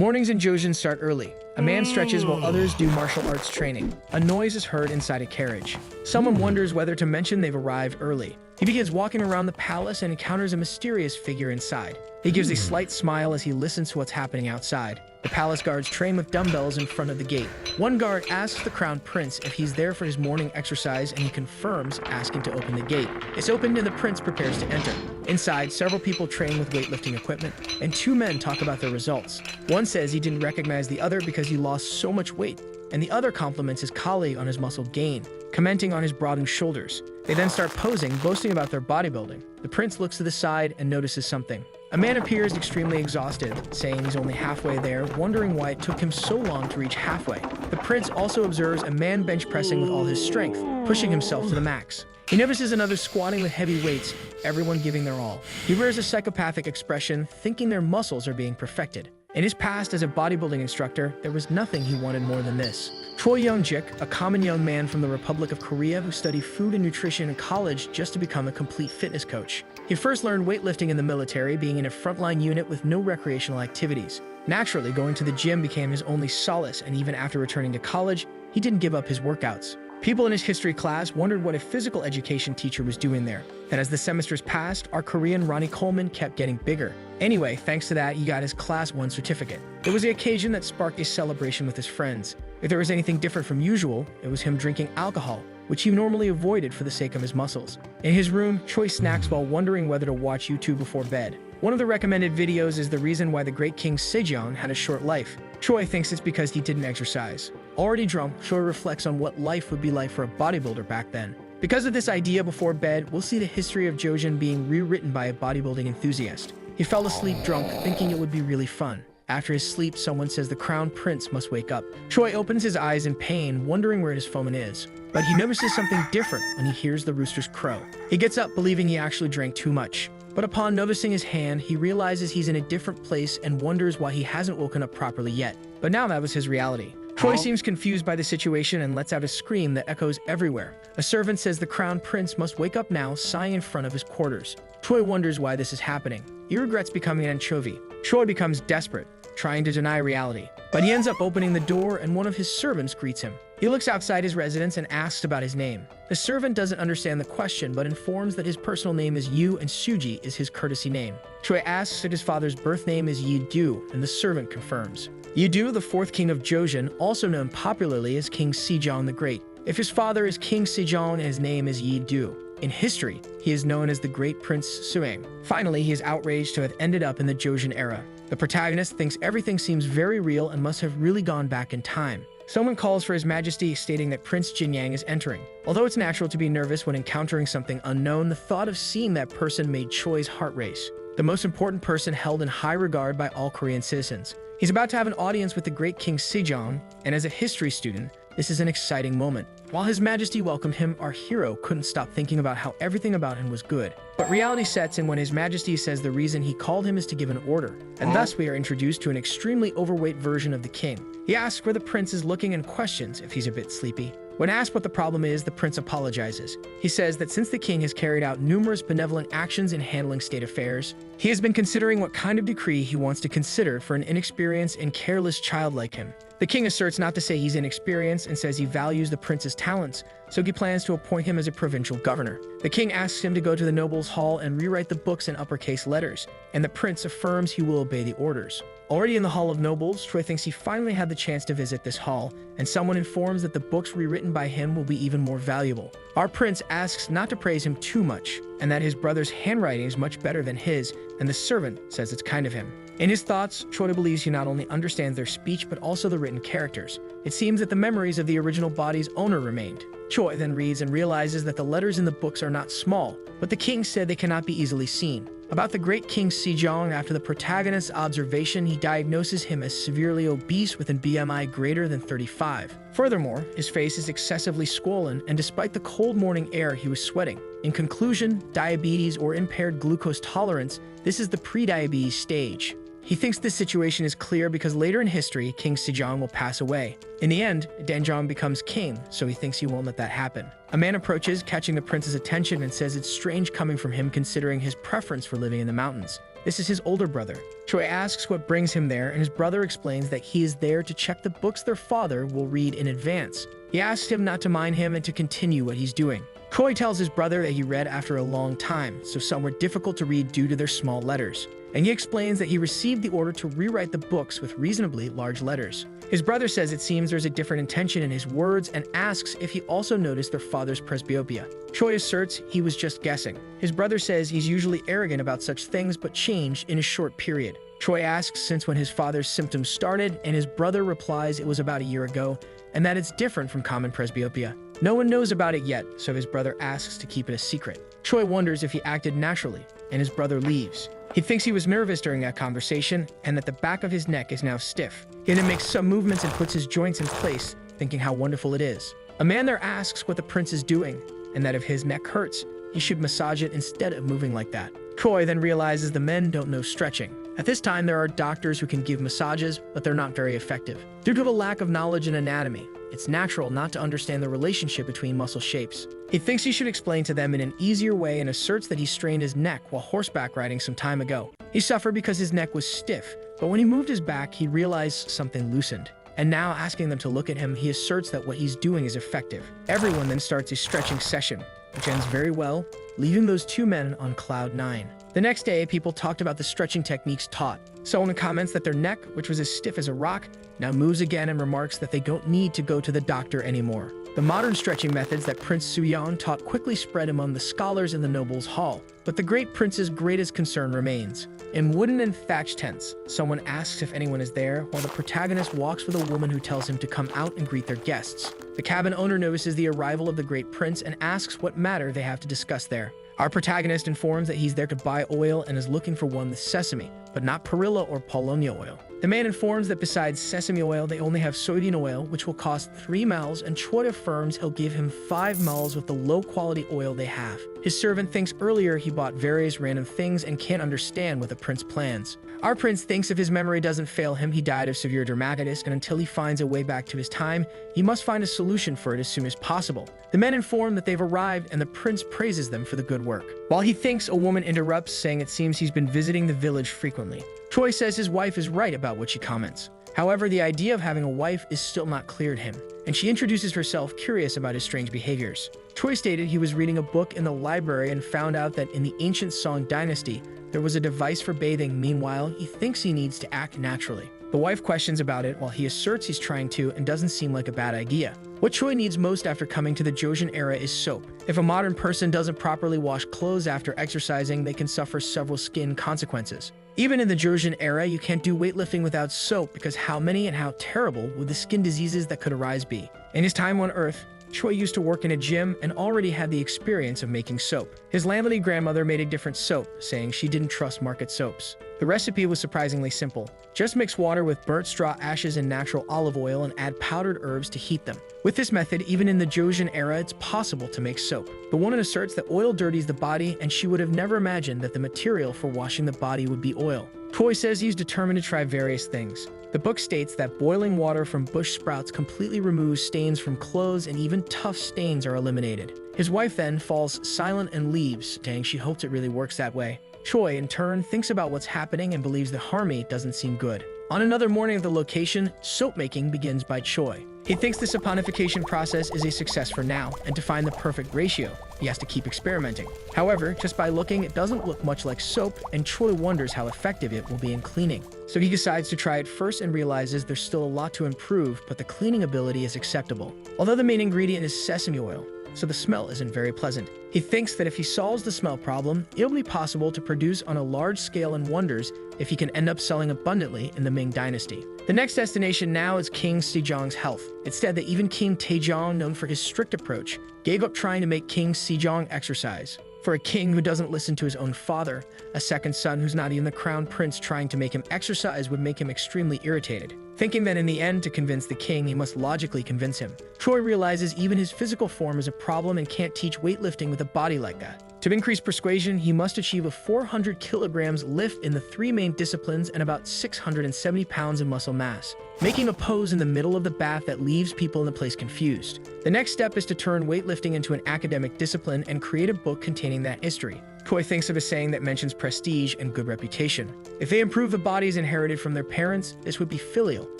Mornings in Joseon start early. A man stretches while others do martial arts training. A noise is heard inside a carriage. Someone wonders whether to mention they've arrived early. He begins walking around the palace and encounters a mysterious figure inside. He gives a slight smile as he listens to what's happening outside. The palace guards train with dumbbells in front of the gate. One guard asks the crown prince if he's there for his morning exercise, and he confirms, asking to open the gate. It's opened and the prince prepares to enter. Inside, several people train with weightlifting equipment, and two men talk about their results. One says he didn't recognize the other because he lost so much weight, and the other compliments his colleague on his muscle gain, commenting on his broadened shoulders. They then start posing, boasting about their bodybuilding. The prince looks to the side and notices something. A man appears extremely exhausted, saying he's only halfway there, wondering why it took him so long to reach halfway. The prince also observes a man bench pressing with all his strength, pushing himself to the max. He notices another squatting with heavy weights, everyone giving their all. He wears a psychopathic expression, thinking their muscles are being perfected. In his past as a bodybuilding instructor, there was nothing he wanted more than this. Choi Young-jik, a common young man from the Republic of Korea who studied food and nutrition in college just to become a complete fitness coach. He first learned weightlifting in the military, being in a frontline unit with no recreational activities. Naturally, going to the gym became his only solace, and even after returning to college, he didn't give up his workouts. People in his history class wondered what a physical education teacher was doing there. And as the semesters passed, our Korean Ronnie Coleman kept getting bigger. Anyway, thanks to that, he got his Class 1 certificate. It was the occasion that sparked a celebration with his friends. If there was anything different from usual, it was him drinking alcohol, which he normally avoided for the sake of his muscles. In his room, Choi snacks while wondering whether to watch YouTube before bed. One of the recommended videos is the reason why the great King Sejong had a short life. Choi thinks it's because he didn't exercise. Already drunk, Choi reflects on what life would be like for a bodybuilder back then. Because of this idea before bed, we'll see the history of Joseon being rewritten by a bodybuilding enthusiast. He fell asleep drunk, thinking it would be really fun. After his sleep, someone says the crown prince must wake up. Choi opens his eyes in pain, wondering where his foeman is. But he notices something different when he hears the rooster's crow. He gets up, believing he actually drank too much. But upon noticing his hand, he realizes he's in a different place and wonders why he hasn't woken up properly yet. But now that was his reality. Choi seems confused by the situation and lets out a scream that echoes everywhere. A servant says the crown prince must wake up now, sighing in front of his quarters. Choi wonders why this is happening. He regrets becoming an anchovy. Choi becomes desperate, trying to deny reality. But he ends up opening the door and one of his servants greets him. He looks outside his residence and asks about his name. The servant doesn't understand the question but informs that his personal name is Yu and Suji is his courtesy name. Choi asks if his father's birth name is Yi-do, and the servant confirms. Yi-do, the fourth king of Joseon, also known popularly as King Sejong the Great. If his father is King Sejong and his name is Yi-do, in history, he is known as the Great Prince Suang. Finally, he is outraged to have ended up in the Joseon era. The protagonist thinks everything seems very real and must have really gone back in time. Someone calls for His Majesty, stating that Prince Jinyang is entering. Although it's natural to be nervous when encountering something unknown, the thought of seeing that person made Choi's heart race. The most important person held in high regard by all Korean citizens. He's about to have an audience with the great King Sejong, and as a history student, this is an exciting moment. While His Majesty welcomed him, our hero couldn't stop thinking about how everything about him was good. But reality sets in when His Majesty says the reason he called him is to give an order, and thus we are introduced to an extremely overweight version of the king. He asks where the prince is looking and questions if he's a bit sleepy. When asked what the problem is, the prince apologizes. He says that since the king has carried out numerous benevolent actions in handling state affairs, he has been considering what kind of decree he wants to consider for an inexperienced and careless child like him. The king asserts not to say he's inexperienced and says he values the prince's talents, so he plans to appoint him as a provincial governor. The king asks him to go to the nobles' hall and rewrite the books in uppercase letters, and the prince affirms he will obey the orders. Already in the Hall of Nobles, Choi thinks he finally had the chance to visit this hall, and someone informs that the books rewritten by him will be even more valuable. Our prince asks not to praise him too much, and that his brother's handwriting is much better than his, and the servant says it's kind of him. In his thoughts, Choi believes he not only understands their speech but also the written characters. It seems that the memories of the original body's owner remained. Choi then reads and realizes that the letters in the books are not small, but the king said they cannot be easily seen. About the great King Sejong, after the protagonist's observation, he diagnoses him as severely obese with an BMI greater than 35. Furthermore, his face is excessively swollen, and despite the cold morning air, he was sweating. In conclusion, diabetes or impaired glucose tolerance, this is the pre-diabetes stage. He thinks this situation is clear because later in history, King Sejong will pass away. In the end, Danjong becomes king, so he thinks he won't let that happen. A man approaches, catching the prince's attention, and says it's strange coming from him considering his preference for living in the mountains. This is his older brother. Choi asks what brings him there, and his brother explains that he is there to check the books their father will read in advance. He asks him not to mind him and to continue what he's doing. Choi tells his brother that he read after a long time, so some were difficult to read due to their small letters. And he explains that he received the order to rewrite the books with reasonably large letters. His brother says it seems there's a different intention in his words and asks if he also noticed their father's presbyopia. Choi asserts he was just guessing. His brother says he's usually arrogant about such things but changed in a short period. Choi asks since when his father's symptoms started, and his brother replies it was about a year ago, and that it's different from common presbyopia. No one knows about it yet, so his brother asks to keep it a secret. Choi wonders if he acted naturally, and his brother leaves. He thinks he was nervous during that conversation, and that the back of his neck is now stiff. He then makes some movements and puts his joints in place, thinking how wonderful it is. A man there asks what the prince is doing, and that if his neck hurts, he should massage it instead of moving like that. Choi then realizes the men don't know stretching. At this time, there are doctors who can give massages, but they're not very effective. Due to a lack of knowledge in anatomy, it's natural not to understand the relationship between muscle shapes. He thinks he should explain to them in an easier way and asserts that he strained his neck while horseback riding some time ago. He suffered because his neck was stiff, but when he moved his back, he realized something loosened. And now, asking them to look at him, he asserts that what he's doing is effective. Everyone then starts a stretching session, which ends very well, leaving those two men on cloud 9. The next day, people talked about the stretching techniques taught. Someone comments that their neck, which was as stiff as a rock, now moves again and remarks that they don't need to go to the doctor anymore. The modern stretching methods that Prince Suyang taught quickly spread among the scholars in the nobles' hall, but the great prince's greatest concern remains. In wooden and thatched tents, someone asks if anyone is there, while the protagonist walks with a woman who tells him to come out and greet their guests. The cabin owner notices the arrival of the great prince and asks what matter they have to discuss there. Our protagonist informs that he's there to buy oil and is looking for one with sesame, but not perilla or paulownia oil. The man informs that besides sesame oil, they only have soybean oil, which will cost 3 mals, and Choi affirms he'll give him 5 mals with the low-quality oil they have. His servant thinks earlier he bought various random things and can't understand what the prince plans. Our prince thinks if his memory doesn't fail him, he died of severe dermatitis, and until he finds a way back to his time, he must find a solution for it as soon as possible. The men inform that they've arrived, and the prince praises them for the good work. While he thinks, a woman interrupts, saying it seems he's been visiting the village frequently. Choi says his wife is right about what she comments. However, the idea of having a wife is still not clear to him, and she introduces herself, curious about his strange behaviors. Choi stated he was reading a book in the library and found out that in the ancient Song dynasty, there was a device for bathing. Meanwhile, he thinks he needs to act naturally. The wife questions about it while he asserts he's trying to and doesn't seem like a bad idea. What Choi needs most after coming to the Joseon era is soap. If a modern person doesn't properly wash clothes after exercising, they can suffer several skin consequences. Even in the Joseon era, you can't do weightlifting without soap because how many and how terrible would the skin diseases that could arise be? In his time on Earth, Choi used to work in a gym and already had the experience of making soap. His landlady grandmother made a different soap, saying she didn't trust market soaps. The recipe was surprisingly simple. Just mix water with burnt straw ashes and natural olive oil and add powdered herbs to heat them. With this method, even in the Joseon era, it's possible to make soap. The woman asserts that oil dirties the body, and she would have never imagined that the material for washing the body would be oil. Choi says he's determined to try various things. The book states that boiling water from bush sprouts completely removes stains from clothes, and even tough stains are eliminated. His wife then falls silent and leaves, saying she hopes it really works that way. Choi, in turn, thinks about what's happening and believes the harmony doesn't seem good. On another morning at the location, soap making begins by Choi. He thinks the saponification process is a success for now, and to find the perfect ratio, he has to keep experimenting. However, just by looking, it doesn't look much like soap, and Choi wonders how effective it will be in cleaning. So he decides to try it first and realizes there's still a lot to improve, but the cleaning ability is acceptable. Although the main ingredient is sesame oil, so the smell isn't very pleasant. He thinks that if he solves the smell problem, it'll be possible to produce on a large scale and wonders if he can end up selling abundantly in the Ming dynasty. The next destination now is King Sejong's health. It's said that even King Taejong, known for his strict approach, gave up trying to make King Sejong exercise. For a king who doesn't listen to his own father, a second son who's not even the crown prince trying to make him exercise would make him extremely irritated. Thinking that in the end, to convince the king, he must logically convince him. Choi realizes even his physical form is a problem and can't teach weightlifting with a body like that. To increase persuasion, he must achieve a 400 kilograms lift in the 3 main disciplines and about 670 pounds in muscle mass, making a pose in the middle of the bath that leaves people in the place confused. The next step is to turn weightlifting into an academic discipline and create a book containing that history. Choi thinks of a saying that mentions prestige and good reputation. If they improve the bodies inherited from their parents, this would be filial,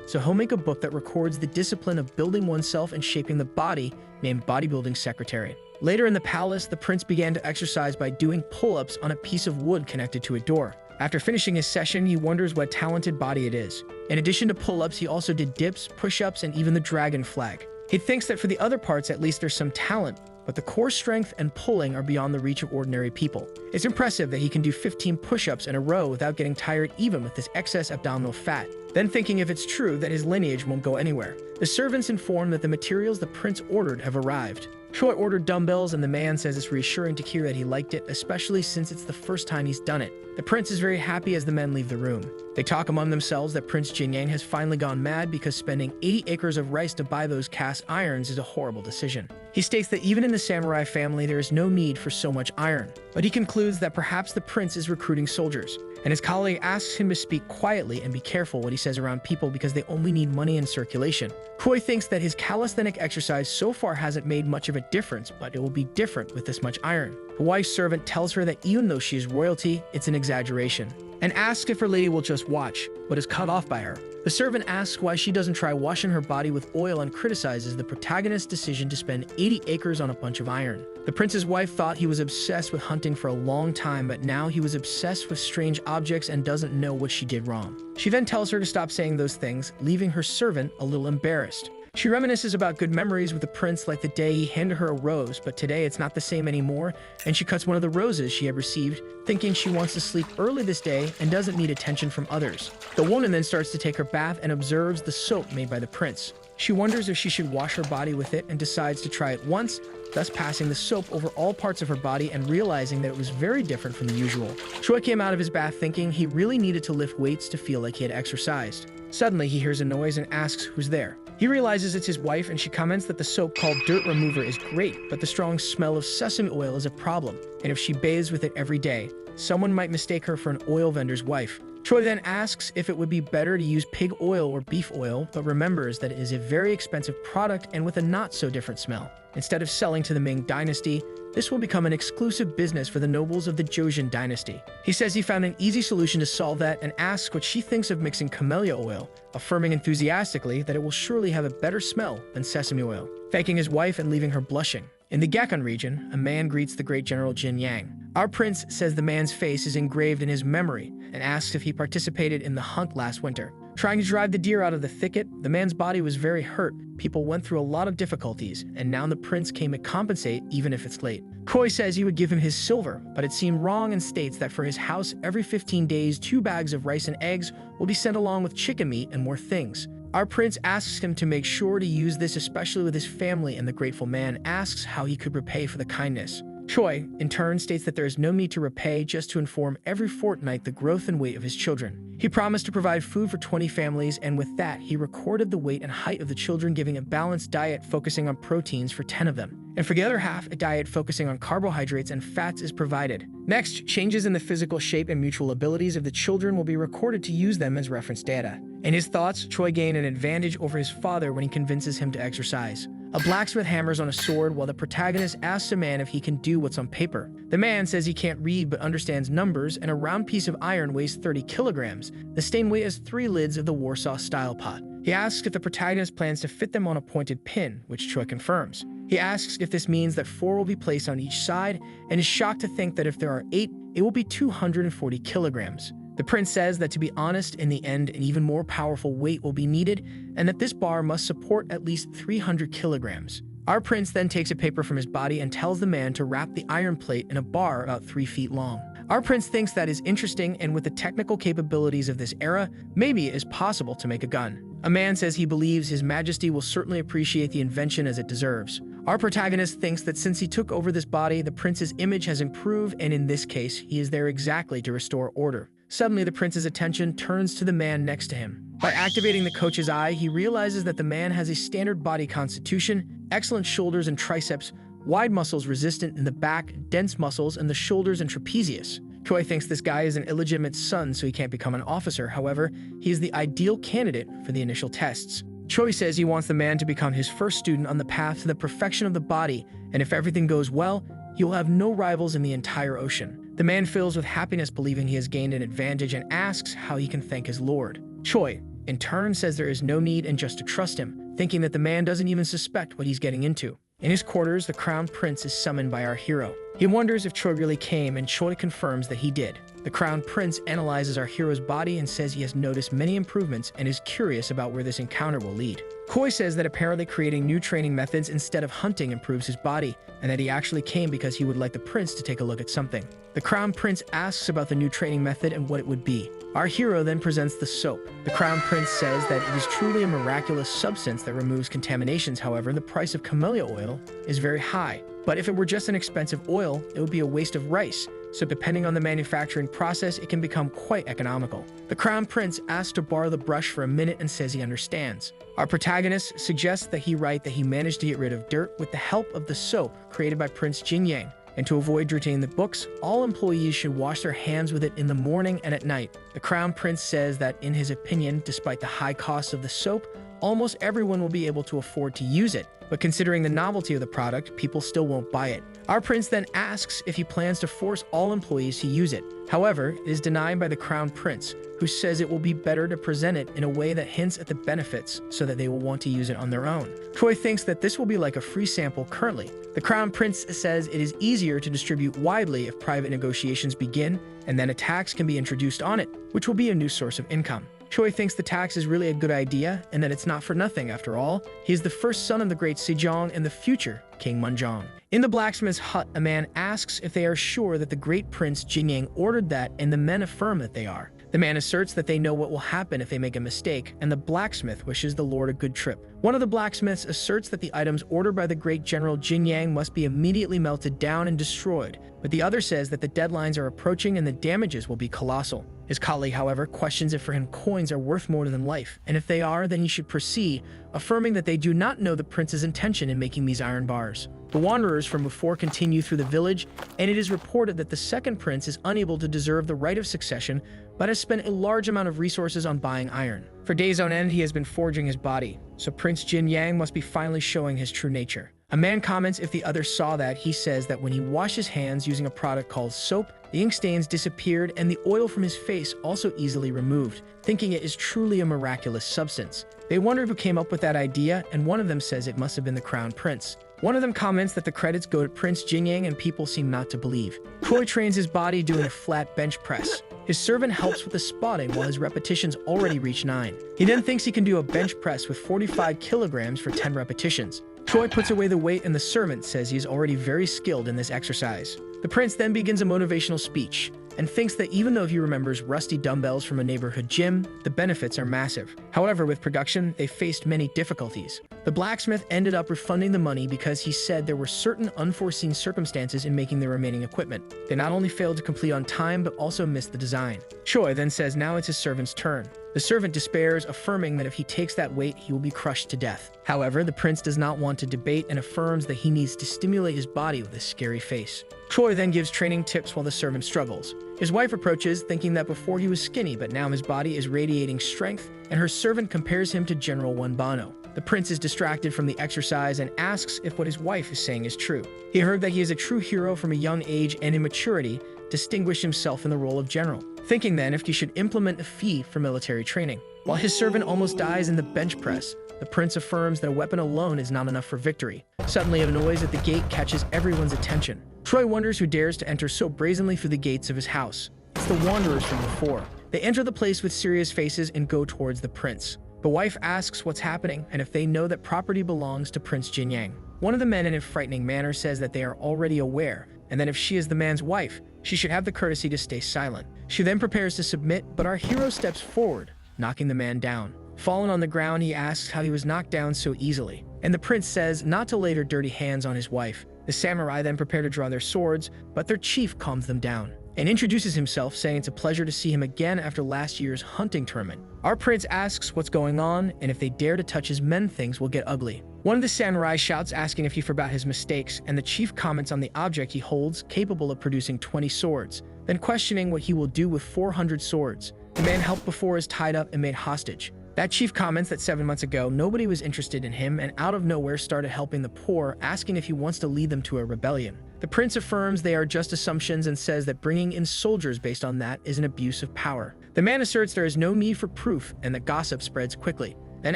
so he'll make a book that records the discipline of building oneself and shaping the body, named Bodybuilding Secretary. Later in the palace, the prince began to exercise by doing pull-ups on a piece of wood connected to a door. After finishing his session, he wonders what talented body it is. In addition to pull-ups, he also did dips, push-ups, and even the dragon flag. He thinks that for the other parts, at least there's some talent, but the core strength and pulling are beyond the reach of ordinary people. It's impressive that he can do 15 push-ups in a row without getting tired even with this excess abdominal fat. Then thinking if it's true that his lineage won't go anywhere. The servants inform that the materials the prince ordered have arrived. Choi ordered dumbbells, and the man says it's reassuring to hear that he liked it, especially since it's the first time he's done it. The prince is very happy as the men leave the room. They talk among themselves that Prince Jinyang has finally gone mad because spending 80 acres of rice to buy those cast irons is a horrible decision. He states that even in the samurai family there is no need for so much iron, but he concludes that perhaps the prince is recruiting soldiers, and his colleague asks him to speak quietly and be careful what he says around people because they only need money in circulation. Choi thinks that his calisthenic exercise so far hasn't made much of a difference, but it will be different with this much iron. The wife's servant tells her that even though she is royalty, it's an exaggeration, and asks if her lady will just watch, but is cut off by her. The servant asks why she doesn't try washing her body with oil and criticizes the protagonist's decision to spend 80 acres on a bunch of iron. The prince's wife thought he was obsessed with hunting for a long time, but now he was obsessed with strange objects and doesn't know what she did wrong. She then tells her to stop saying those things, leaving her servant a little embarrassed. She reminisces about good memories with the prince, like the day he handed her a rose, but today it's not the same anymore, and she cuts one of the roses she had received, thinking she wants to sleep early this day and doesn't need attention from others. The woman then starts to take her bath and observes the soap made by the prince. She wonders if she should wash her body with it and decides to try it once, thus passing the soap over all parts of her body and realizing that it was very different from the usual. Choi came out of his bath thinking he really needed to lift weights to feel like he had exercised. Suddenly, he hears a noise and asks who's there. He realizes it's his wife, and she comments that the soap called Dirt Remover is great, but the strong smell of sesame oil is a problem, and if she bathes with it every day, someone might mistake her for an oil vendor's wife. Choi then asks if it would be better to use pig oil or beef oil, but remembers that it is a very expensive product and with a not-so-different smell. Instead of selling to the Ming dynasty, this will become an exclusive business for the nobles of the Joseon dynasty. He says he found an easy solution to solve that and asks what she thinks of mixing camellia oil, affirming enthusiastically that it will surely have a better smell than sesame oil, thanking his wife and leaving her blushing. In the Gakon region, a man greets the great General Jin Yang. Our prince says the man's face is engraved in his memory and asks if he participated in the hunt last winter. Trying to drive the deer out of the thicket, the man's body was very hurt. People went through a lot of difficulties, and now the prince came to compensate even if it's late. Choi says he would give him his silver, but it seemed wrong and states that for his house, every 15 days, 2 bags of rice and eggs will be sent along with chicken meat and more things. Our prince asks him to make sure to use this especially with his family, and the grateful man asks how he could repay for the kindness. Choi, in turn, states that there is no need to repay, just to inform every fortnight the growth and weight of his children. He promised to provide food for 20 families, and with that, he recorded the weight and height of the children, giving a balanced diet focusing on proteins for 10 of them. And for the other half, a diet focusing on carbohydrates and fats is provided. Next, changes in the physical shape and mutual abilities of the children will be recorded to use them as reference data. In his thoughts, Choi gained an advantage over his father when he convinces him to exercise. A blacksmith hammers on a sword while the protagonist asks a man if he can do what's on paper. The man says he can't read but understands numbers, and a round piece of iron weighs 30 kilograms, the same weight as 3 lids of the Warsaw-style pot. He asks if the protagonist plans to fit them on a pointed pin, which Choi confirms. He asks if this means that 4 will be placed on each side, and is shocked to think that if there are 8, it will be 240 kilograms. The prince says that to be honest, in the end, an even more powerful weight will be needed, and that this bar must support at least 300 kilograms. Our prince then takes a paper from his body and tells the man to wrap the iron plate in a bar about 3 feet long. Our prince thinks that is interesting, and with the technical capabilities of this era, maybe it is possible to make a gun. A man says he believes His Majesty will certainly appreciate the invention as it deserves. Our protagonist thinks that since he took over this body, the prince's image has improved, and in this case, he is there exactly to restore order. Suddenly, the prince's attention turns to the man next to him. By activating the coach's eye, he realizes that the man has a standard body constitution, excellent shoulders and triceps, wide muscles resistant in the back, dense muscles in the shoulders and trapezius. Choi thinks this guy is an illegitimate son, so he can't become an officer. However, he is the ideal candidate for the initial tests. Choi says he wants the man to become his first student on the path to the perfection of the body, and if everything goes well, he will have no rivals in the entire ocean. The man fills with happiness, believing he has gained an advantage, and asks how he can thank his lord. Choi, in turn, says there is no need and just to trust him, thinking that the man doesn't even suspect what he's getting into. In his quarters, the crown prince is summoned by our hero. He wonders if Choi really came, and Choi confirms that he did. The crown prince analyzes our hero's body and says he has noticed many improvements and is curious about where this encounter will lead. Choi says that apparently creating new training methods instead of hunting improves his body, and that he actually came because he would like the prince to take a look at something. The crown prince asks about the new training method and what it would be. Our hero then presents the soap. The crown prince says that it is truly a miraculous substance that removes contaminations. However, the price of camellia oil is very high. But if it were just an expensive oil, it would be a waste of rice. So depending on the manufacturing process, it can become quite economical. The crown prince asks to borrow the brush for a minute and says he understands. Our protagonist suggests that he managed to get rid of dirt with the help of the soap created by Prince Jinyang. And to avoid dirtying the books, all employees should wash their hands with it in the morning and at night. The crown prince says that in his opinion, despite the high cost of the soap, almost everyone will be able to afford to use it. But considering the novelty of the product, people still won't buy it. Our prince then asks if he plans to force all employees to use it. However, it is denied by the crown prince, who says it will be better to present it in a way that hints at the benefits so that they will want to use it on their own. Choi thinks that this will be like a free sample currently. The crown prince says it is easier to distribute widely if private negotiations begin, and then a tax can be introduced on it, which will be a new source of income. Choi thinks the tax is really a good idea and that it's not for nothing after all. He is the first son of the great Sejong and the future King Munjong. In the blacksmith's hut, a man asks if they are sure that the great Prince Jinyang ordered that, and the men affirm that they are. The man asserts that they know what will happen if they make a mistake, and the blacksmith wishes the lord a good trip. One of the blacksmiths asserts that the items ordered by the great General Jinyang must be immediately melted down and destroyed, but the other says that the deadlines are approaching and the damages will be colossal. His colleague, however, questions if for him coins are worth more than life, and if they are, then he should proceed, affirming that they do not know the prince's intention in making these iron bars. The wanderers from before continue through the village, and it is reported that the second prince is unable to deserve the right of succession, but has spent a large amount of resources on buying iron. For days on end, he has been forging his body, so Prince Jinyang must be finally showing his true nature. A man comments if the other saw that. He says that when he washed his hands using a product called soap, the ink stains disappeared and the oil from his face also easily removed, thinking it is truly a miraculous substance. They wonder who came up with that idea, and one of them says it must have been the crown prince. One of them comments that the credits go to Prince Jinyang, and people seem not to believe. Choi trains his body doing a flat bench press. His servant helps with the spotting while his repetitions already reach 9. He then thinks he can do a bench press with 45 kilograms for 10 repetitions. Choi puts away the weight and the servant says he is already very skilled in this exercise. The prince then begins a motivational speech and thinks that even though he remembers rusty dumbbells from a neighborhood gym, the benefits are massive. However, with production, they faced many difficulties. The blacksmith ended up refunding the money because he said there were certain unforeseen circumstances in making the remaining equipment. They not only failed to complete on time, but also missed the design. Choi then says now it's his servant's turn. The servant despairs, affirming that if he takes that weight, he will be crushed to death. However, the prince does not want to debate and affirms that he needs to stimulate his body with a scary face. Choi then gives training tips while the servant struggles. His wife approaches, thinking that before he was skinny, but now his body is radiating strength, and her servant compares him to General Wonbano. The prince is distracted from the exercise and asks if what his wife is saying is true. He heard that he is a true hero from a young age and in maturity, distinguished himself in the role of general, thinking then if he should implement a fee for military training. While his servant almost dies in the bench press, the prince affirms that a weapon alone is not enough for victory. Suddenly, a noise at the gate catches everyone's attention. Choi wonders who dares to enter so brazenly through the gates of his house. It's the wanderers from before. They enter the place with serious faces and go towards the prince. The wife asks what's happening and if they know that property belongs to Prince Jinyang. One of the men in a frightening manner says that they are already aware, and that if she is the man's wife, she should have the courtesy to stay silent. She then prepares to submit, but our hero steps forward, knocking the man down. Fallen on the ground, he asks how he was knocked down so easily, and the prince says not to lay their dirty hands on his wife. The samurai then prepare to draw their swords, but their chief calms them down and introduces himself, saying it's a pleasure to see him again after last year's hunting tournament. Our prince asks what's going on, and if they dare to touch his men, things will get ugly. One of the samurai shouts, asking if he forgot his mistakes, and the chief comments on the object he holds, capable of producing 20 swords, then questioning what he will do with 400 swords. The man helped before is tied up and made hostage. That chief comments that 7 months ago, nobody was interested in him and out of nowhere started helping the poor, asking if he wants to lead them to a rebellion. The prince affirms they are just assumptions and says that bringing in soldiers based on that is an abuse of power. The man asserts there is no need for proof and that gossip spreads quickly, then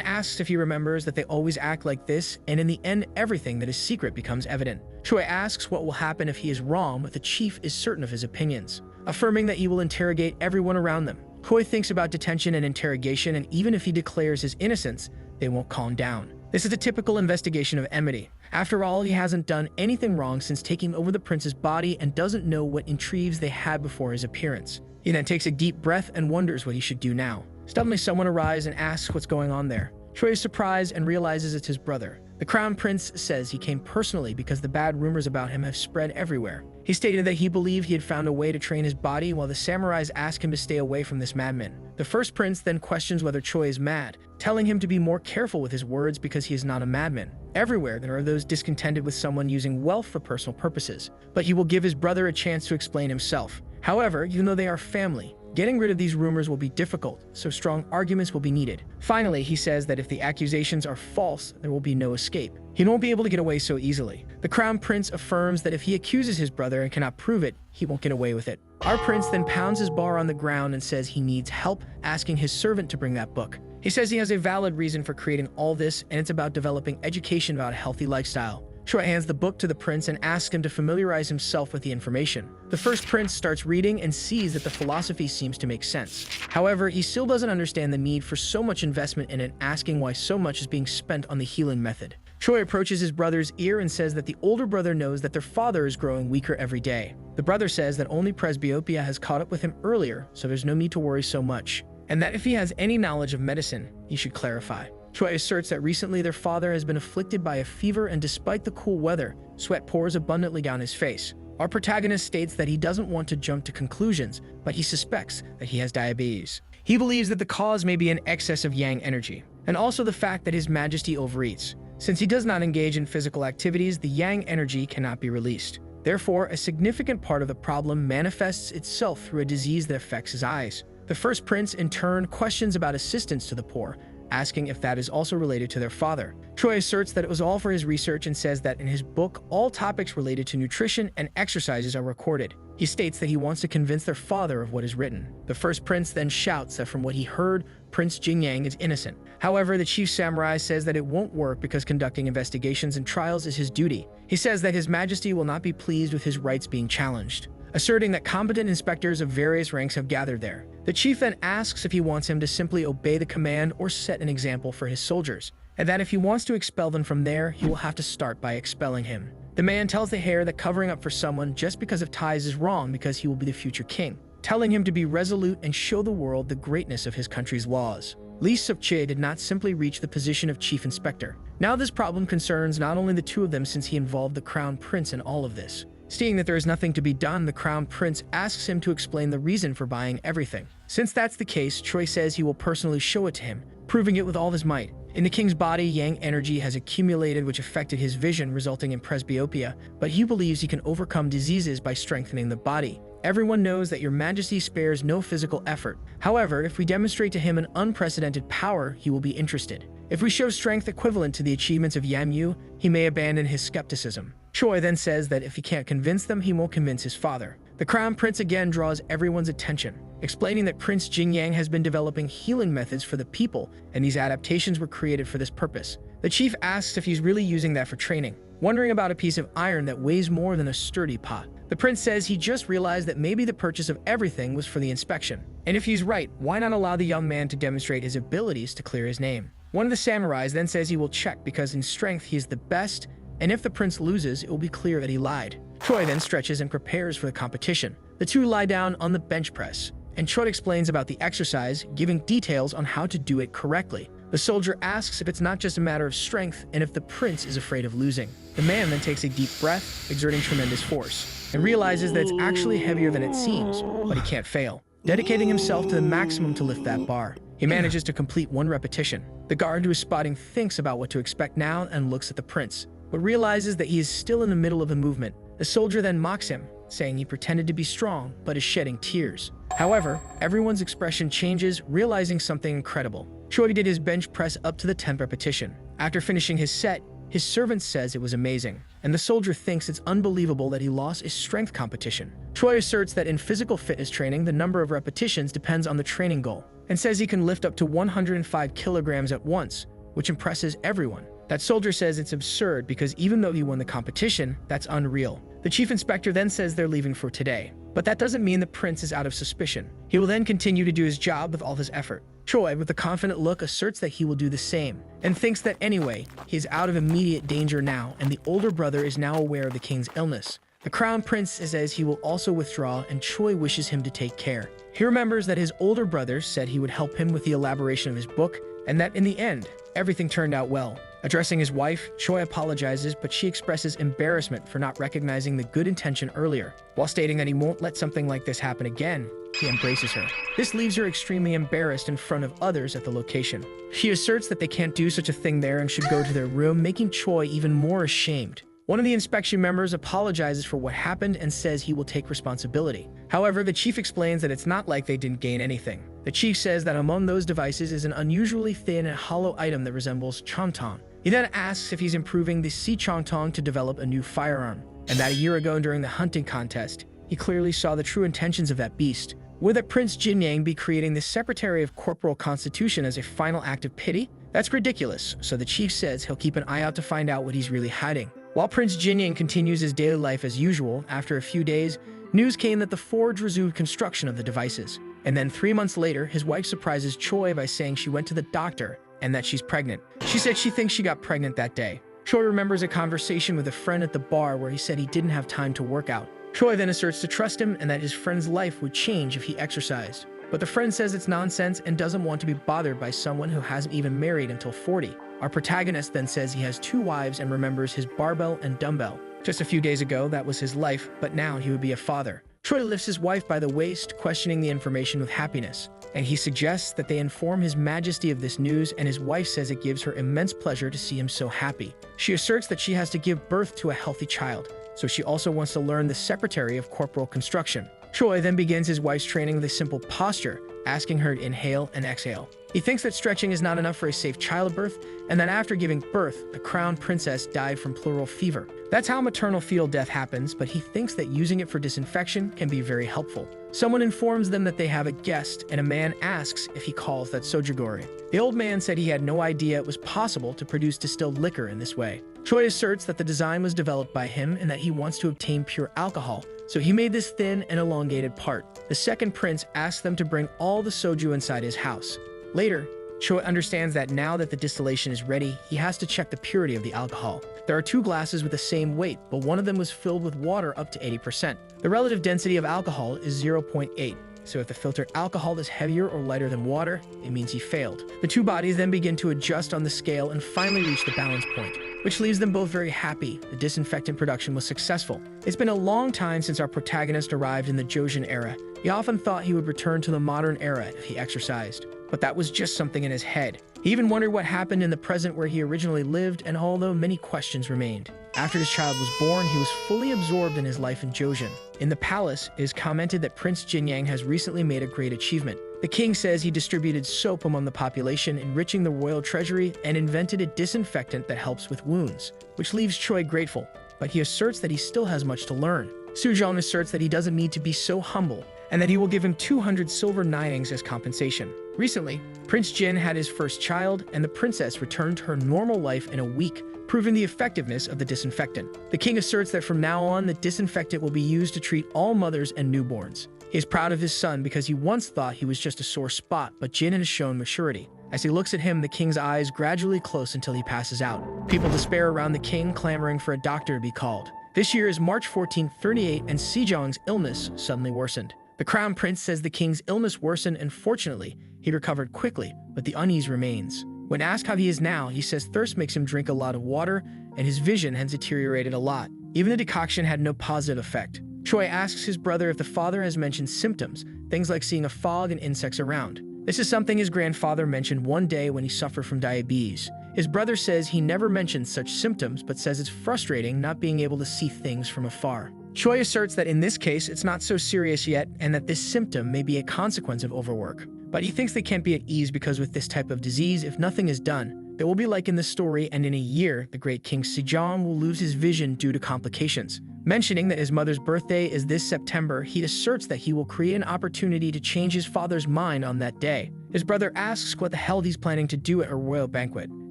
asks if he remembers that they always act like this, and in the end everything that is secret becomes evident. Choi asks what will happen if he is wrong, but the chief is certain of his opinions, affirming that he will interrogate everyone around them. Choi thinks about detention and interrogation, and even if he declares his innocence, they won't calm down. This is a typical investigation of enmity. After all, he hasn't done anything wrong since taking over the prince's body and doesn't know what intrigues they had before his appearance. He then takes a deep breath and wonders what he should do now. Suddenly, someone arrives and asks what's going on there. Choi is surprised and realizes it's his brother. The crown prince says he came personally because the bad rumors about him have spread everywhere. He stated that he believed he had found a way to train his body, while the samurais ask him to stay away from this madman. The first prince then questions whether Choi is mad, telling him to be more careful with his words because he is not a madman. Everywhere there are those discontented with someone using wealth for personal purposes, but he will give his brother a chance to explain himself. However, even though they are family, getting rid of these rumors will be difficult, so strong arguments will be needed. Finally, he says that if the accusations are false, there will be no escape. He won't be able to get away so easily. The crown prince affirms that if he accuses his brother and cannot prove it, he won't get away with it. Our prince then pounds his bar on the ground and says he needs help, asking his servant to bring that book. He says he has a valid reason for creating all this, and it's about developing education about a healthy lifestyle. Choi hands the book to the prince and asks him to familiarize himself with the information. The first prince starts reading and sees that the philosophy seems to make sense. However, he still doesn't understand the need for so much investment in it, asking why so much is being spent on the healing method. Choi approaches his brother's ear and says that the older brother knows that their father is growing weaker every day. The brother says that only presbyopia has caught up with him earlier, so there's no need to worry so much, and that if he has any knowledge of medicine, he should clarify. Choi asserts that recently their father has been afflicted by a fever, and despite the cool weather, sweat pours abundantly down his face. Our protagonist states that he doesn't want to jump to conclusions, but he suspects that he has diabetes. He believes that the cause may be an excess of yang energy, and also the fact that His Majesty overeats. Since he does not engage in physical activities, the yang energy cannot be released. Therefore, a significant part of the problem manifests itself through a disease that affects his eyes. The first prince, in turn, questions about assistance to the poor, asking if that is also related to their father. Choi asserts that it was all for his research and says that in his book, all topics related to nutrition and exercises are recorded. He states that he wants to convince their father of what is written. The first prince then shouts that from what he heard, Prince Jingyang is innocent. However, the chief samurai says that it won't work because conducting investigations and trials is his duty. He says that His Majesty will not be pleased with his rights being challenged, asserting that competent inspectors of various ranks have gathered there. The chief then asks if he wants him to simply obey the command or set an example for his soldiers, and that if he wants to expel them from there, he will have to start by expelling him. The man tells the heir that covering up for someone just because of ties is wrong because he will be the future king, telling him to be resolute and show the world the greatness of his country's laws. Li Suk-chae did not simply reach the position of chief inspector. Now this problem concerns not only the two of them, since he involved the crown prince in all of this. Seeing that there is nothing to be done, the crown prince asks him to explain the reason for buying everything. Since that's the case, Choi says he will personally show it to him, proving it with all his might. In the king's body, yang energy has accumulated, which affected his vision, resulting in presbyopia, but he believes he can overcome diseases by strengthening the body. Everyone knows that Your Majesty spares no physical effort. However, if we demonstrate to him an unprecedented power, he will be interested. If we show strength equivalent to the achievements of Yamyu, he may abandon his skepticism. Choi then says that if he can't convince them, he won't convince his father. The crown prince again draws everyone's attention, explaining that Prince Jingyang has been developing healing methods for the people, and these adaptations were created for this purpose. The chief asks if he's really using that for training, wondering about a piece of iron that weighs more than a sturdy pot. The prince says he just realized that maybe the purchase of everything was for the inspection. And if he's right, why not allow the young man to demonstrate his abilities to clear his name? One of the samurais then says he will check because in strength he is the best, and if the prince loses, it will be clear that he lied. Choi then stretches and prepares for the competition. The two lie down on the bench press, and Choi explains about the exercise, giving details on how to do it correctly. The soldier asks if it's not just a matter of strength and if the prince is afraid of losing. The man then takes a deep breath, exerting tremendous force, and realizes that it's actually heavier than it seems, but he can't fail, dedicating himself to the maximum to lift that bar. He manages to complete one repetition. The guard who is spotting thinks about what to expect now and looks at the prince, but realizes that he is still in the middle of the movement. The soldier then mocks him, saying he pretended to be strong but is shedding tears. However, everyone's expression changes, realizing something incredible. Choi did his bench press up to the 10th repetition. After finishing his set, His servant says it was amazing, and the soldier thinks it's unbelievable that he lost his strength competition. Choi asserts that in physical fitness training, the number of repetitions depends on the training goal, and says he can lift up to 105 kilograms at once, which impresses everyone. That soldier says it's absurd because even though he won the competition, that's unreal. The chief inspector then says they're leaving for today, but that doesn't mean the prince is out of suspicion. He will then continue to do his job with all his effort. Choi, with a confident look, asserts that he will do the same, and thinks that anyway, he is out of immediate danger now, and the older brother is now aware of the king's illness. The crown prince says he will also withdraw, and Choi wishes him to take care. He remembers that his older brother said he would help him with the elaboration of his book, and that in the end, everything turned out well. Addressing his wife, Choi apologizes, but she expresses embarrassment for not recognizing the good intention earlier. While stating that he won't let something like this happen again, he embraces her. This leaves her extremely embarrassed in front of others at the location. She asserts that they can't do such a thing there and should go to their room, making Choi even more ashamed. One of the inspection members apologizes for what happened and says he will take responsibility. However, the chief explains that it's not like they didn't gain anything. The chief says that among those devices is an unusually thin and hollow item that resembles Chongtong. He then asks if he's improving the Si Chongtong to develop a new firearm, and that a year ago during the hunting contest, he clearly saw the true intentions of that beast. Would that Prince Jinyang be creating the Secretary of Corporal Constitution as a final act of pity? That's ridiculous, so the chief says he'll keep an eye out to find out what he's really hiding. While Prince Jinyang continues his daily life as usual, after a few days, news came that the forge resumed construction of the devices. And then 3 months later, his wife surprises Choi by saying she went to the doctor and that she's pregnant. She said she thinks she got pregnant that day. Choi remembers a conversation with a friend at the bar where he said he didn't have time to work out. Choi then asserts to trust him and that his friend's life would change if he exercised. But the friend says it's nonsense and doesn't want to be bothered by someone who hasn't even married until 40. Our protagonist then says he has 2 wives and remembers his barbell and dumbbell. Just a few days ago, that was his life, but now he would be a father. Choi lifts his wife by the waist, questioning the information with happiness, and he suggests that they inform His Majesty of this news, and his wife says it gives her immense pleasure to see him so happy. She asserts that she has to give birth to a healthy child, so she also wants to learn the Secretary of Corporal Construction. Choi then begins his wife's training with a simple posture, asking her to inhale and exhale. He thinks that stretching is not enough for a safe childbirth, and that after giving birth, the crown princess died from pleural fever. That's how maternal fetal death happens, but he thinks that using it for disinfection can be very helpful. Someone informs them that they have a guest, and a man asks if he calls that sojigori. The old man said he had no idea it was possible to produce distilled liquor in this way. Choi asserts that the design was developed by him and that he wants to obtain pure alcohol, so he made this thin and elongated part. The second prince asks them to bring all the soju inside his house. Later, Choi understands that now that the distillation is ready, he has to check the purity of the alcohol. There are 2 glasses with the same weight, but one of them was filled with water up to 80%. The relative density of alcohol is 0.8, so if the filtered alcohol is heavier or lighter than water, it means he failed. The 2 bodies then begin to adjust on the scale and finally reach the balance point, which leaves them both very happy. The disinfectant production was successful. It's been a long time since our protagonist arrived in the Joseon era. He often thought he would return to the modern era if he exercised, but that was just something in his head. He even wondered what happened in the present where he originally lived, and although many questions remained. After his child was born, he was fully absorbed in his life in Joseon. In the palace, it is commented that Prince Jinyang has recently made a great achievement. The king says he distributed soap among the population, enriching the royal treasury, and invented a disinfectant that helps with wounds, which leaves Choi grateful, but he asserts that he still has much to learn. Sujong asserts that he doesn't need to be so humble, and that he will give him 200 silver nyangs as compensation. Recently, Prince Jin had his first child, and the princess returned to her normal life in a week, proving the effectiveness of the disinfectant. The king asserts that from now on, the disinfectant will be used to treat all mothers and newborns. He is proud of his son because he once thought he was just a sore spot, but Jin has shown maturity. As he looks at him, the king's eyes gradually close until he passes out. People despair around the king, clamoring for a doctor to be called. This year is March 1438, and Sejong's illness suddenly worsened. The crown prince says the king's illness worsened, and fortunately, he recovered quickly, but the unease remains. When asked how he is now, he says thirst makes him drink a lot of water, and his vision has deteriorated a lot. Even the decoction had no positive effect. Choi asks his brother if the father has mentioned symptoms, things like seeing a fog and insects around. This is something his grandfather mentioned one day when he suffered from diabetes. His brother says he never mentioned such symptoms, but says it's frustrating not being able to see things from afar. Choi asserts that in this case, it's not so serious yet, and that this symptom may be a consequence of overwork. But he thinks they can't be at ease because with this type of disease, if nothing is done, it will be like in the story, and in a year, the great King Sejong will lose his vision due to complications. Mentioning that his mother's birthday is this September, he asserts that he will create an opportunity to change his father's mind on that day. His brother asks what the hell he's planning to do at a royal banquet,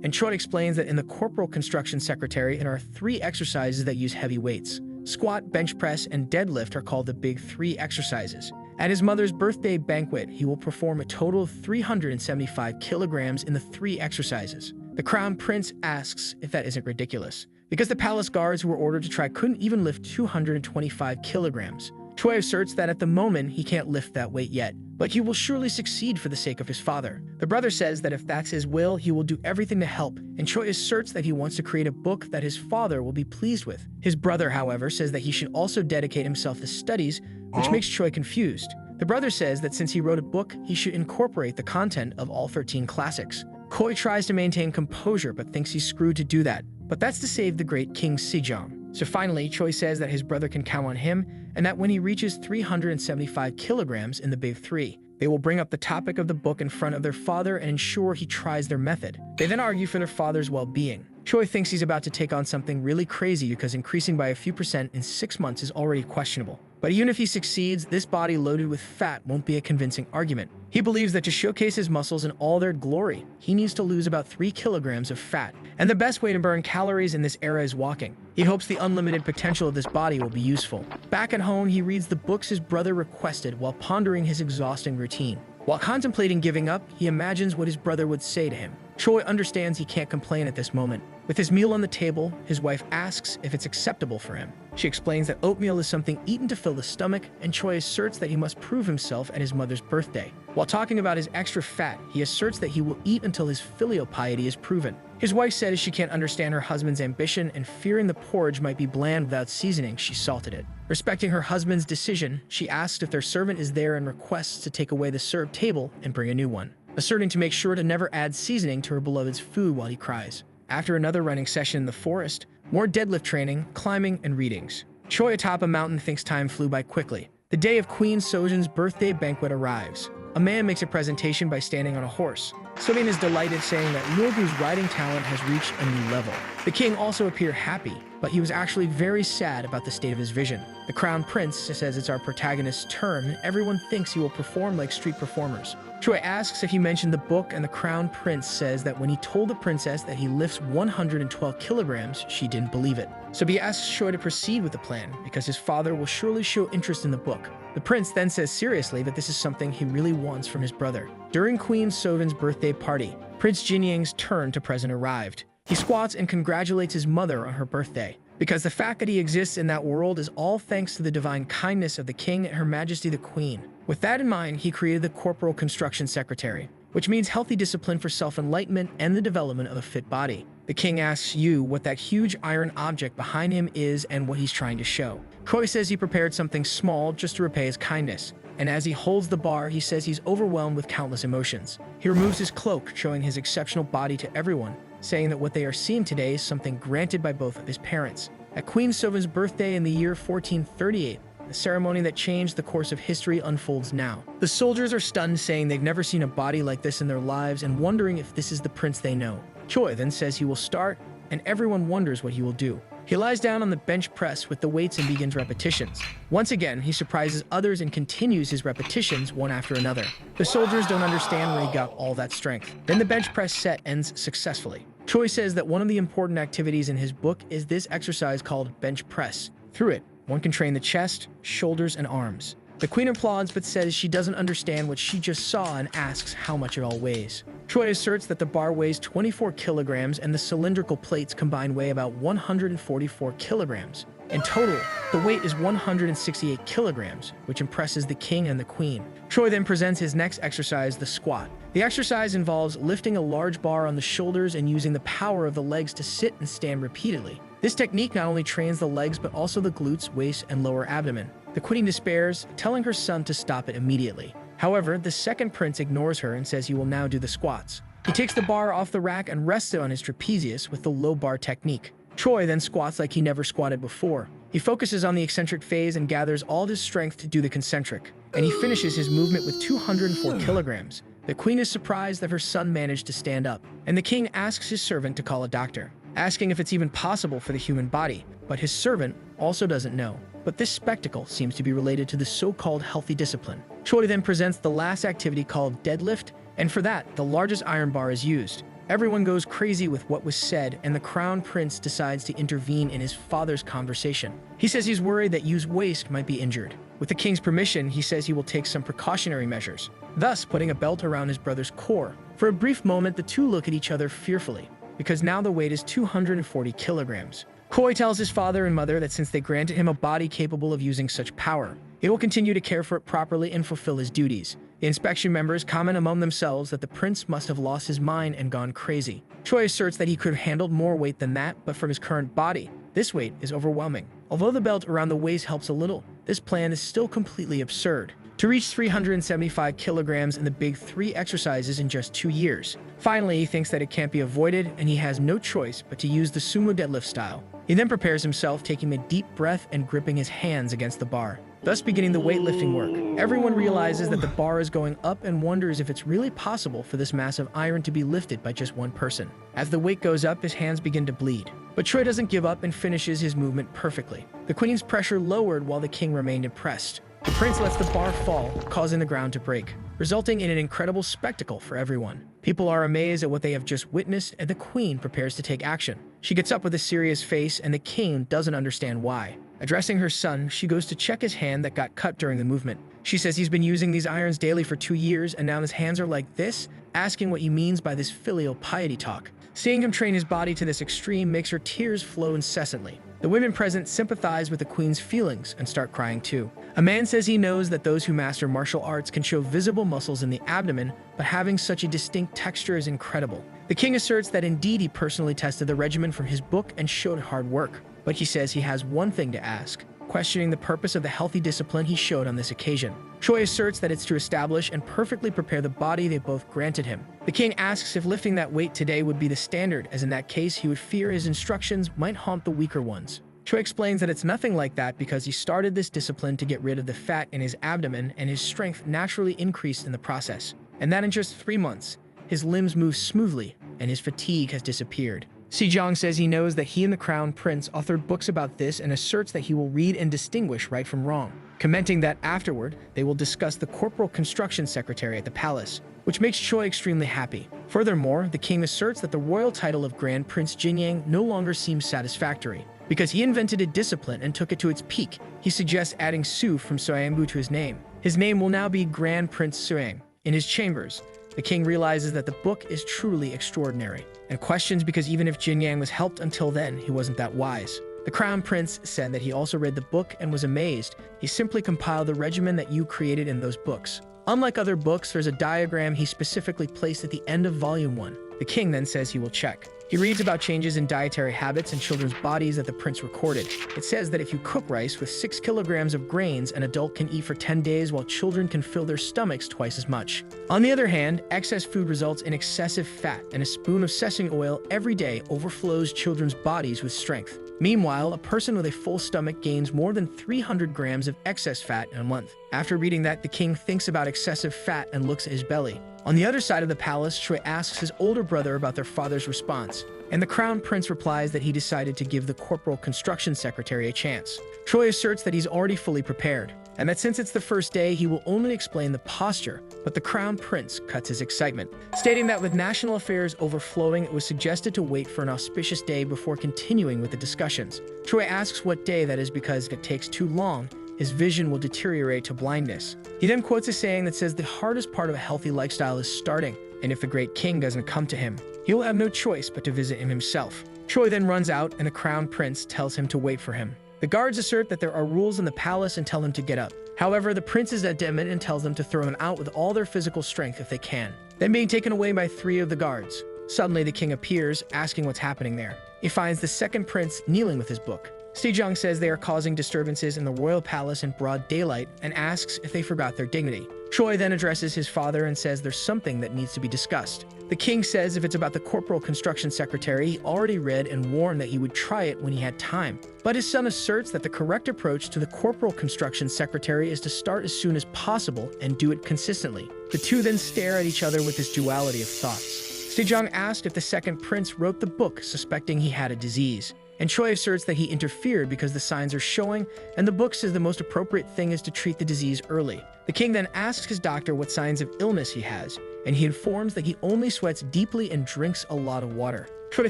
and Choi explains that in the Corporal Construction Secretary there are 3 exercises that use heavy weights. Squat, bench press, and deadlift are called the big 3 exercises. At his mother's birthday banquet, he will perform a total of 375 kilograms in the 3 exercises. The Crown Prince asks if that isn't ridiculous, because the palace guards who were ordered to try couldn't even lift 225 kilograms. Choi asserts that at the moment he can't lift that weight yet, but he will surely succeed for the sake of his father. The brother says that if that's his will, he will do everything to help, and Choi asserts that he wants to create a book that his father will be pleased with. His brother, however, says that he should also dedicate himself to studies, which makes Choi confused. The brother says that since he wrote a book, he should incorporate the content of all 13 classics. Choi tries to maintain composure but thinks he's screwed to do that, but that's to save the great King Sejong. So finally, Choi says that his brother can count on him, and that when he reaches 375 kilograms in the Big 3, they will bring up the topic of the book in front of their father and ensure he tries their method. They then argue for their father's well-being. Choi thinks he's about to take on something really crazy because increasing by a few percent in 6 months is already questionable. But even if he succeeds, this body loaded with fat won't be a convincing argument. He believes that to showcase his muscles in all their glory, he needs to lose about 3 kilograms of fat. And the best way to burn calories in this era is walking. He hopes the unlimited potential of this body will be useful. Back at home, he reads the books his brother requested while pondering his exhausting routine. While contemplating giving up, he imagines what his brother would say to him. Choi understands he can't complain at this moment. With his meal on the table, his wife asks if it's acceptable for him. She explains that oatmeal is something eaten to fill the stomach, and Choi asserts that he must prove himself at his mother's birthday. While talking about his extra fat, he asserts that he will eat until his filial piety is proven. His wife says she can't understand her husband's ambition, and fearing the porridge might be bland without seasoning, she salted it. Respecting her husband's decision, she asks if their servant is there and requests to take away the served table and bring a new one, asserting to make sure to never add seasoning to her beloved's food while he cries. After another running session in the forest, more deadlift training, climbing, and readings, Choi atop a mountain thinks time flew by quickly. The day of Queen Sojin's birthday banquet arrives. A man makes a presentation by standing on a horse. Sojin is delighted, saying that Ryugu's riding talent has reached a new level. The king also appeared happy, but he was actually very sad about the state of his vision. The Crown Prince says it's our protagonist's turn, and everyone thinks he will perform like street performers. Choi asks if he mentioned the book, and the Crown Prince says that when he told the princess that he lifts 112 kilograms, she didn't believe it. So he asks Choi to proceed with the plan, because his father will surely show interest in the book. The prince then says seriously that this is something he really wants from his brother. During Queen Sojin's birthday party, Prince Jinyang's turn to present arrived. He squats and congratulates his mother on her birthday, because the fact that he exists in that world is all thanks to the divine kindness of the king and Her Majesty the Queen. With that in mind, he created the Corporal Construction Secretary, which means healthy discipline for self-enlightenment and the development of a fit body. The king asks Yu what that huge iron object behind him is and what he's trying to show. Choi says he prepared something small just to repay his kindness, and as he holds the bar, he says he's overwhelmed with countless emotions. He removes his cloak, showing his exceptional body to everyone, saying that what they are seeing today is something granted by both of his parents. At Queen Sojin's birthday in the year 1438, the ceremony that changed the course of history unfolds now. The soldiers are stunned, saying they've never seen a body like this in their lives and wondering if this is the prince they know. Choi then says he will start, and everyone wonders what he will do. He lies down on the bench press with the weights and begins repetitions. Once again, he surprises others and continues his repetitions one after another. The soldiers don't understand where he got all that strength. Then the bench press set ends successfully. Choi says that one of the important activities in his book is this exercise called bench press. Through it, one can train the chest, shoulders, and arms. The queen applauds but says she doesn't understand what she just saw and asks how much it all weighs. Choi asserts that the bar weighs 24 kilograms and the cylindrical plates combined weigh about 144 kilograms. In total, the weight is 168 kilograms, which impresses the king and the queen. Choi then presents his next exercise, the squat. The exercise involves lifting a large bar on the shoulders and using the power of the legs to sit and stand repeatedly. This technique not only trains the legs but also the glutes, waist, and lower abdomen. The queen despairs, telling her son to stop it immediately. However, the second prince ignores her and says he will now do the squats. He takes the bar off the rack and rests it on his trapezius with the low bar technique. Choi then squats like he never squatted before. He focuses on the eccentric phase and gathers all his strength to do the concentric, and he finishes his movement with 204 kilograms. The queen is surprised that her son managed to stand up, and the king asks his servant to call a doctor, asking if it's even possible for the human body, but his servant also doesn't know. But this spectacle seems to be related to the so-called healthy discipline. Choi then presents the last activity called deadlift, and for that, the largest iron bar is used. Everyone goes crazy with what was said, and the crown prince decides to intervene in his father's conversation. He says he's worried that Yu's waist might be injured. With the king's permission, he says he will take some precautionary measures, thus putting a belt around his brother's core. For a brief moment, the two look at each other fearfully, because now the weight is 240 kilograms. Koi tells his father and mother that since they granted him a body capable of using such power, he will continue to care for it properly and fulfill his duties. The inspection members comment among themselves that the prince must have lost his mind and gone crazy. Choi asserts that he could have handled more weight than that, but from his current body, this weight is overwhelming. Although the belt around the waist helps a little, this plan is still completely absurd. To reach 375 kilograms in the big 3 exercises in just 2 years. Finally, he thinks that it can't be avoided, and he has no choice but to use the sumo deadlift style. He then prepares himself, taking a deep breath and gripping his hands against the bar, thus beginning the weightlifting work. Everyone realizes that the bar is going up and wonders if it's really possible for this massive iron to be lifted by just one person. As the weight goes up, his hands begin to bleed. But Choi doesn't give up and finishes his movement perfectly. The queen's pressure lowered while the king remained impressed. The prince lets the bar fall, causing the ground to break, resulting in an incredible spectacle for everyone. People are amazed at what they have just witnessed, and the queen prepares to take action. She gets up with a serious face, and the king doesn't understand why. Addressing her son, she goes to check his hand that got cut during the movement. She says he's been using these irons daily for 2 years, and now his hands are like this, asking what he means by this filial piety talk. Seeing him train his body to this extreme makes her tears flow incessantly. The women present sympathize with the queen's feelings and start crying too. A man says he knows that those who master martial arts can show visible muscles in the abdomen, but having such a distinct texture is incredible. The king asserts that indeed he personally tested the regimen from his book and showed hard work, but he says he has one thing to ask, questioning the purpose of the healthy discipline he showed on this occasion. Choi asserts that it's to establish and perfectly prepare the body they both granted him. The king asks if lifting that weight today would be the standard, as in that case he would fear his instructions might haunt the weaker ones. Choi explains that it's nothing like that because he started this discipline to get rid of the fat in his abdomen, and his strength naturally increased in the process. And that in just 3 months, his limbs move smoothly and his fatigue has disappeared. Sejong says he knows that he and the crown prince authored books about this and asserts that he will read and distinguish right from wrong, commenting that afterward they will discuss the corporal construction secretary at the palace, which makes Choi extremely happy. Furthermore, the king asserts that the royal title of Grand Prince Jinyang no longer seems satisfactory. Because he invented a discipline and took it to its peak, he suggests adding Su from Soyambu to his name. His name will now be Grand Prince Suang. In his chambers, the king realizes that the book is truly extraordinary, and questions because even if Jinyang was helped until then, he wasn't that wise. The crown prince said that he also read the book and was amazed. He simply compiled the regimen that you created in those books. Unlike other books, there's a diagram he specifically placed at the end of volume 1. The king then says he will check. He reads about changes in dietary habits in children's bodies that the prince recorded. It says that if you cook rice with 6 kilograms of grains, an adult can eat for 10 days while children can fill their stomachs twice as much. On the other hand, excess food results in excessive fat, and a spoon of sesame oil every day overflows children's bodies with strength. Meanwhile, a person with a full stomach gains more than 300 grams of excess fat in a month. After reading that, the king thinks about excessive fat and looks at his belly. On the other side of the palace, Choi asks his older brother about their father's response, and the crown prince replies that he decided to give the corporal construction secretary a chance. Choi asserts that he's already fully prepared, and that since it's the first day, he will only explain the posture, but the crown prince cuts his excitement, stating that with national affairs overflowing, it was suggested to wait for an auspicious day before continuing with the discussions. Choi asks what day that is because if it takes too long, his vision will deteriorate to blindness. He then quotes a saying that says the hardest part of a healthy lifestyle is starting, and if the great king doesn't come to him, he will have no choice but to visit him himself. Choi then runs out, and the crown prince tells him to wait for him. The guards assert that there are rules in the palace and tell him to get up. However, the prince is adamant and tells them to throw him out with all their physical strength if they can, then being taken away by 3 of the guards. Suddenly, the king appears, asking what's happening there. He finds the second prince kneeling with his book. Sejong says they are causing disturbances in the royal palace in broad daylight and asks if they forgot their dignity. Choi then addresses his father and says there's something that needs to be discussed. The king says if it's about the corporal construction secretary, he already read and warned that he would try it when he had time. But his son asserts that the correct approach to the corporal construction secretary is to start as soon as possible and do it consistently. The two then stare at each other with this duality of thoughts. Sejong asked if the second prince wrote the book suspecting he had a disease, and Choi asserts that he interfered because the signs are showing, and the book says the most appropriate thing is to treat the disease early. The king then asks his doctor what signs of illness he has, and he informs that he only sweats deeply and drinks a lot of water. Choi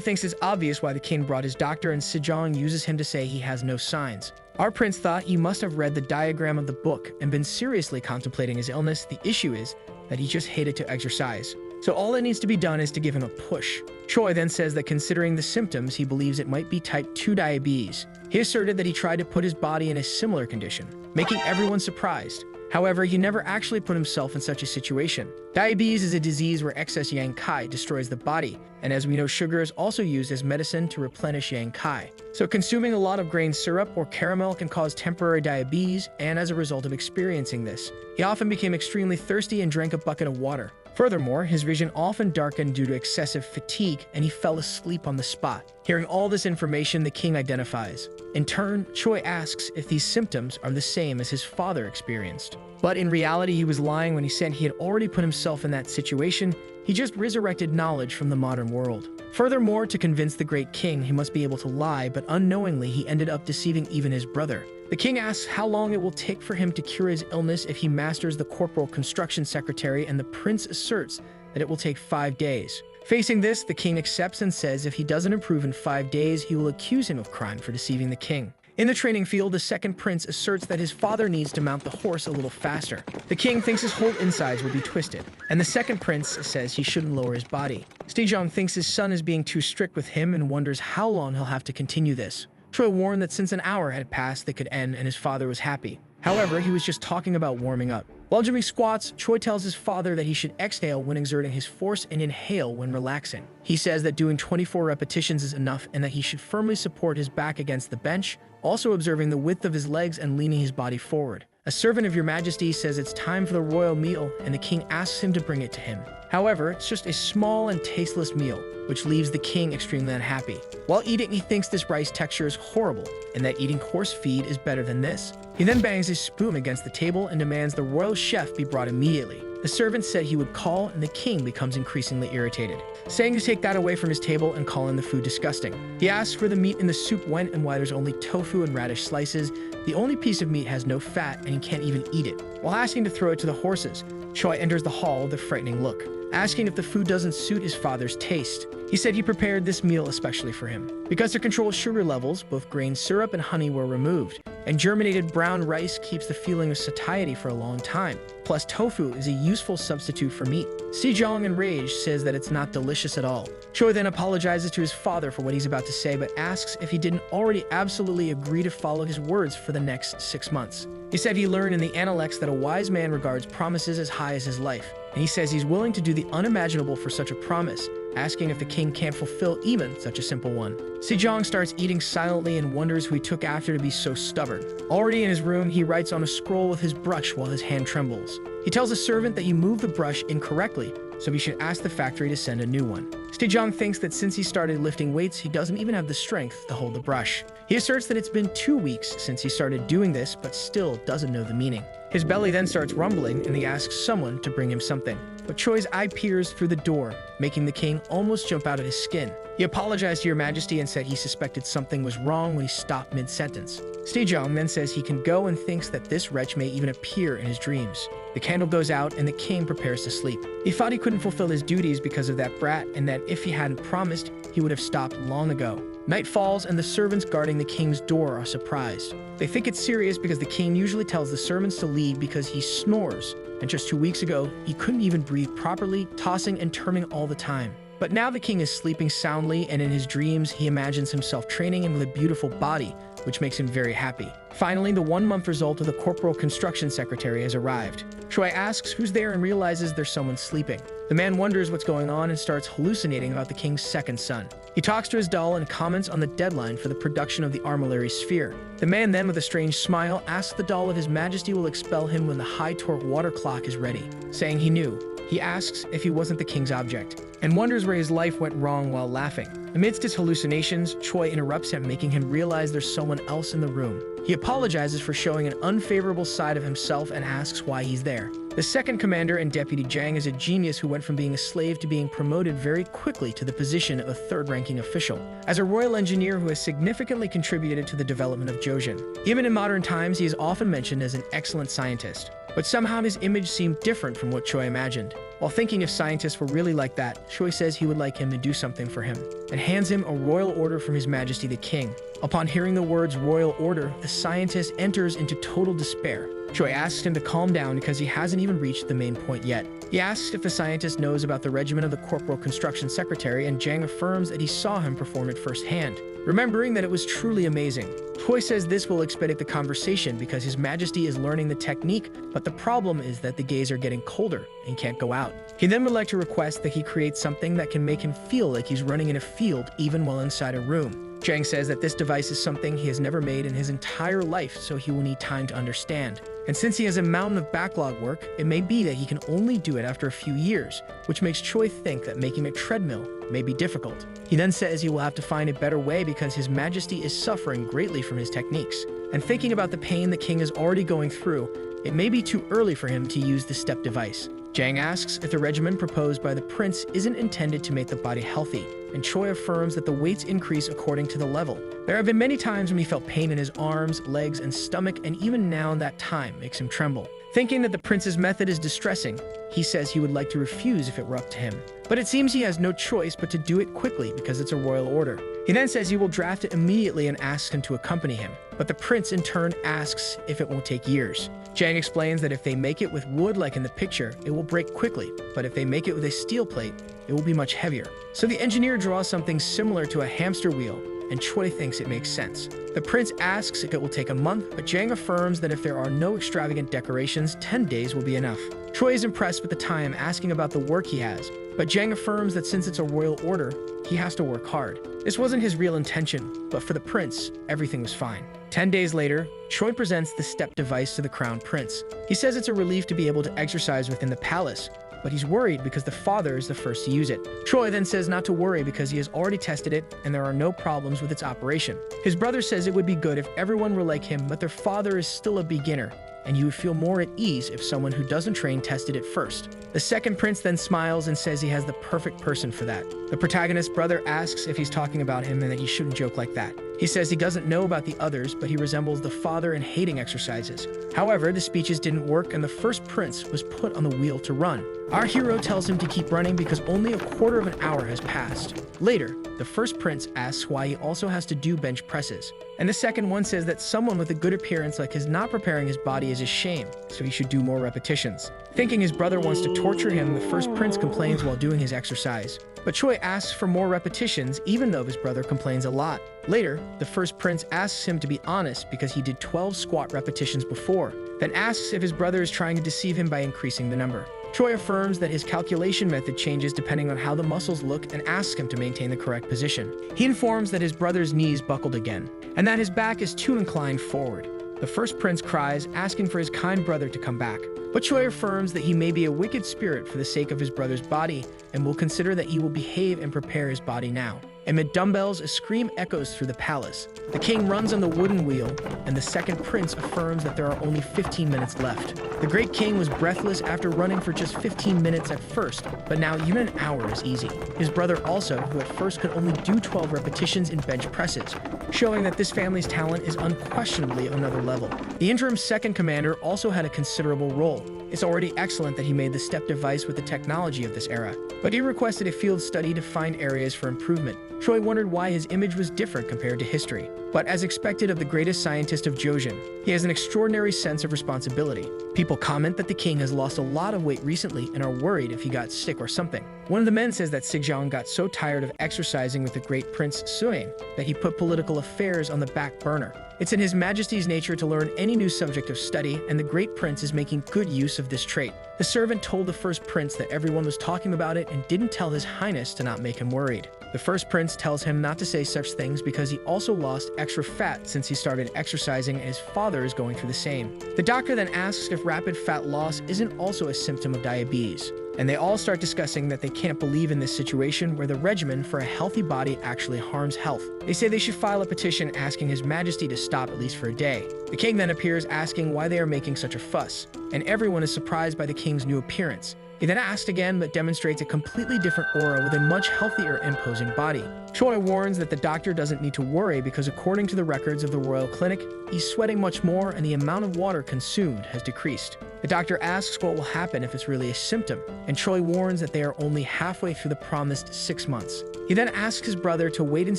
thinks it's obvious why the king brought his doctor, and Sejong uses him to say he has no signs. Our prince thought he must have read the diagram of the book and been seriously contemplating his illness. The issue is that he just hated to exercise. So all that needs to be done is to give him a push. Choi then says that considering the symptoms, he believes it might be type 2 diabetes. He asserted that he tried to put his body in a similar condition, making everyone surprised. However, he never actually put himself in such a situation. Diabetes is a disease where excess yang kai destroys the body, and as we know, sugar is also used as medicine to replenish yang kai. So consuming a lot of grain syrup or caramel can cause temporary diabetes, and as a result of experiencing this, he often became extremely thirsty and drank a bucket of water. Furthermore, his vision often darkened due to excessive fatigue, and he fell asleep on the spot. Hearing all this information, the king identifies. In turn, Choi asks if these symptoms are the same as his father experienced. But in reality, he was lying when he said he had already put himself in that situation. He just resurrected knowledge from the modern world. Furthermore, to convince the great king, he must be able to lie, but unknowingly, he ended up deceiving even his brother. The king asks how long it will take for him to cure his illness if he masters the corporal construction secretary, and the prince asserts that it will take 5 days. Facing this, the king accepts and says if he doesn't improve in 5 days, he will accuse him of crime for deceiving the king. In the training field, the second prince asserts that his father needs to mount the horse a little faster. The king thinks his whole insides will be twisted, and the second prince says he shouldn't lower his body. Sejong thinks his son is being too strict with him and wonders how long he'll have to continue this. Choi warned that since an hour had passed, they could end, and his father was happy. However, he was just talking about warming up. While doing squats, Choi tells his father that he should exhale when exerting his force and inhale when relaxing. He says that doing 24 repetitions is enough and that he should firmly support his back against the bench, also observing the width of his legs and leaning his body forward. A servant of your majesty says it's time for the royal meal, and the king asks him to bring it to him. However, it's just a small and tasteless meal, which leaves the king extremely unhappy. While eating, he thinks this rice texture is horrible and that eating horse feed is better than this. He then bangs his spoon against the table and demands the royal chef be brought immediately. The servant said he would call, and the king becomes increasingly irritated, saying to take that away from his table and calling the food disgusting. He asks where the meat in the soup went and why there's only tofu and radish slices. The only piece of meat has no fat, and he can't even eat it. While asking to throw it to the horses, Choi enters the hall with a frightening look, asking if the food doesn't suit his father's taste. He said he prepared this meal especially for him. Because to control sugar levels, both grain syrup and honey were removed, and germinated brown rice keeps the feeling of satiety for a long time. Plus, tofu is a useful substitute for meat. Sejong, enraged, says that it's not delicious at all. Choi then apologizes to his father for what he's about to say, but asks if he didn't already absolutely agree to follow his words for the next 6 months. He said he learned in the Aniclimax that a wise man regards promises as high as his life, and he says he's willing to do the unimaginable for such a promise, asking if the king can't fulfill even such a simple one. Sejong starts eating silently and wonders who he took after to be so stubborn. Already in his room, he writes on a scroll with his brush while his hand trembles. He tells a servant that he moved the brush incorrectly, so he should ask the factory to send a new one. Sejong thinks that since he started lifting weights, he doesn't even have the strength to hold the brush. He asserts that it's been 2 weeks since he started doing this, but still doesn't know the meaning. His belly then starts rumbling, and he asks someone to bring him something. But Choi's eye peers through the door, making the king almost jump out of his skin. He apologized to your majesty and said he suspected something was wrong when he stopped mid-sentence. Sejong then says he can go and thinks that this wretch may even appear in his dreams. The candle goes out and the king prepares to sleep. He thought he couldn't fulfill his duties because of that brat, and that if he hadn't promised, he would have stopped long ago. Night falls and the servants guarding the king's door are surprised. They think it's serious because the king usually tells the servants to leave because he snores, and just 2 weeks ago, he couldn't even breathe properly, tossing and turning all the time. But now the king is sleeping soundly, and in his dreams, he imagines himself training and with a beautiful body, which makes him very happy. Finally, the 1-month result of the corporal construction secretary has arrived. Choi asks who's there and realizes there's someone sleeping. The man wonders what's going on and starts hallucinating about the king's second son. He talks to his doll and comments on the deadline for the production of the armillary sphere. The man then, with a strange smile, asks the doll if his majesty will expel him when the high torque water clock is ready, saying he knew. He asks if he wasn't the king's object, and wonders where his life went wrong while laughing. Amidst his hallucinations, Choi interrupts him, making him realize there's someone else in the room. He apologizes for showing an unfavorable side of himself and asks why he's there. The second commander and Deputy Jang is a genius who went from being a slave to being promoted very quickly to the position of a third-ranking official. As a royal engineer who has significantly contributed to the development of Joseon. Even in modern times, he is often mentioned as an excellent scientist. But somehow his image seemed different from what Choi imagined. While thinking if scientists were really like that, Choi says he would like him to do something for him, and hands him a royal order from His Majesty the King. Upon hearing the words royal order, the scientist enters into total despair. Choi asks him to calm down because he hasn't even reached the main point yet. He asks if the scientist knows about the regiment of the Corporal Construction Secretary, and Jang affirms that he saw him perform it firsthand, remembering that it was truly amazing. Choi says this will expedite the conversation because His Majesty is learning the technique, but the problem is that the gays are getting colder and can't go out. He then would like to request that he create something that can make him feel like he's running in a field even while inside a room. Jang says that this device is something he has never made in his entire life, so he will need time to understand. And since he has a mountain of backlog work, it may be that he can only do it after a few years, which makes Choi think that making a treadmill may be difficult. He then says he will have to find a better way because His Majesty is suffering greatly from his techniques. And thinking about the pain the king is already going through, it may be too early for him to use the step device. Jang asks if the regimen proposed by the prince isn't intended to make the body healthy, and Choi affirms that the weights increase according to the level. There have been many times when he felt pain in his arms, legs, and stomach, and even now that time makes him tremble. Thinking that the prince's method is distressing, he says he would like to refuse if it were up to him. But it seems he has no choice but to do it quickly because it's a royal order. He then says he will draft it immediately and asks him to accompany him. But the prince in turn asks if it won't take years. Jang explains that if they make it with wood like in the picture, it will break quickly, but if they make it with a steel plate, it will be much heavier. So the engineer draws something similar to a hamster wheel, and Choi thinks it makes sense. The prince asks if it will take a month, but Jang affirms that if there are no extravagant decorations, 10 days will be enough. Choi is impressed with the time, asking about the work he has, but Jang affirms that since it's a royal order, he has to work hard. This wasn't his real intention, but for the prince, everything was fine. 10 days later, Choi presents the step device to the crown prince. He says it's a relief to be able to exercise within the palace, but he's worried because the father is the first to use it. Choi then says not to worry because he has already tested it and there are no problems with its operation. His brother says it would be good if everyone were like him, but their father is still a beginner, and you would feel more at ease if someone who doesn't train tested it first. The second prince then smiles and says he has the perfect person for that. The protagonist's brother asks if he's talking about him and that he shouldn't joke like that. He says he doesn't know about the others, but he resembles the father in hating exercises. However, the speeches didn't work and the first prince was put on the wheel to run. Our hero tells him to keep running because only a quarter of an hour has passed. Later, the first prince asks why he also has to do bench presses. And the second one says that someone with a good appearance like his not preparing his body is a shame, so he should do more repetitions. Thinking his brother wants to torture him, the first prince complains while doing his exercise. But Choi asks for more repetitions even though his brother complains a lot. Later, the first prince asks him to be honest because he did 12 squat repetitions before, then asks if his brother is trying to deceive him by increasing the number. Choi affirms that his calculation method changes depending on how the muscles look and asks him to maintain the correct position. He informs that his brother's knees buckled again, and that his back is too inclined forward. The first prince cries, asking for his kind brother to come back. But Choi affirms that he may be a wicked spirit for the sake of his brother's body, and will consider that he will behave and prepare his body now. Amid dumbbells, a scream echoes through the palace. The king runs on the wooden wheel, and the second prince affirms that there are only 15 minutes left. The great king was breathless after running for just 15 minutes at first, but now even an hour is easy. His brother also, who at first could only do 12 repetitions in bench presses, showing that this family's talent is unquestionably of another level. The interim second commander also had a considerable role. It's already excellent that he made the step device with the technology of this era, but he requested a field study to find areas for improvement. Choi wondered why his image was different compared to history. But as expected of the greatest scientist of Joseon, he has an extraordinary sense of responsibility. People comment that the king has lost a lot of weight recently and are worried if he got sick or something. One of the men says that Sigjong got so tired of exercising with the great Prince Suing that he put political affairs on the back burner. It's in His Majesty's nature to learn any new subject of study, and the great prince is making good use of this trait. The servant told the first prince that everyone was talking about it and didn't tell His Highness to not make him worried. The first prince tells him not to say such things because he also lost extra fat since he started exercising and his father is going through the same. The doctor then asks if rapid fat loss isn't also a symptom of diabetes. and they all start discussing that they can't believe in this situation where the regimen for a healthy body actually harms health. They say they should file a petition asking His Majesty to stop at least for a day. The king then appears asking why they are making such a fuss, and everyone is surprised by the king's new appearance. He then asked again but demonstrates a completely different aura with a much healthier, imposing body. Choi warns that the doctor doesn't need to worry because according to the records of the royal clinic, he's sweating much more and the amount of water consumed has decreased. The doctor asks what will happen if it's really a symptom, and Choi warns that they are only halfway through the promised 6 months. He then asks his brother to wait and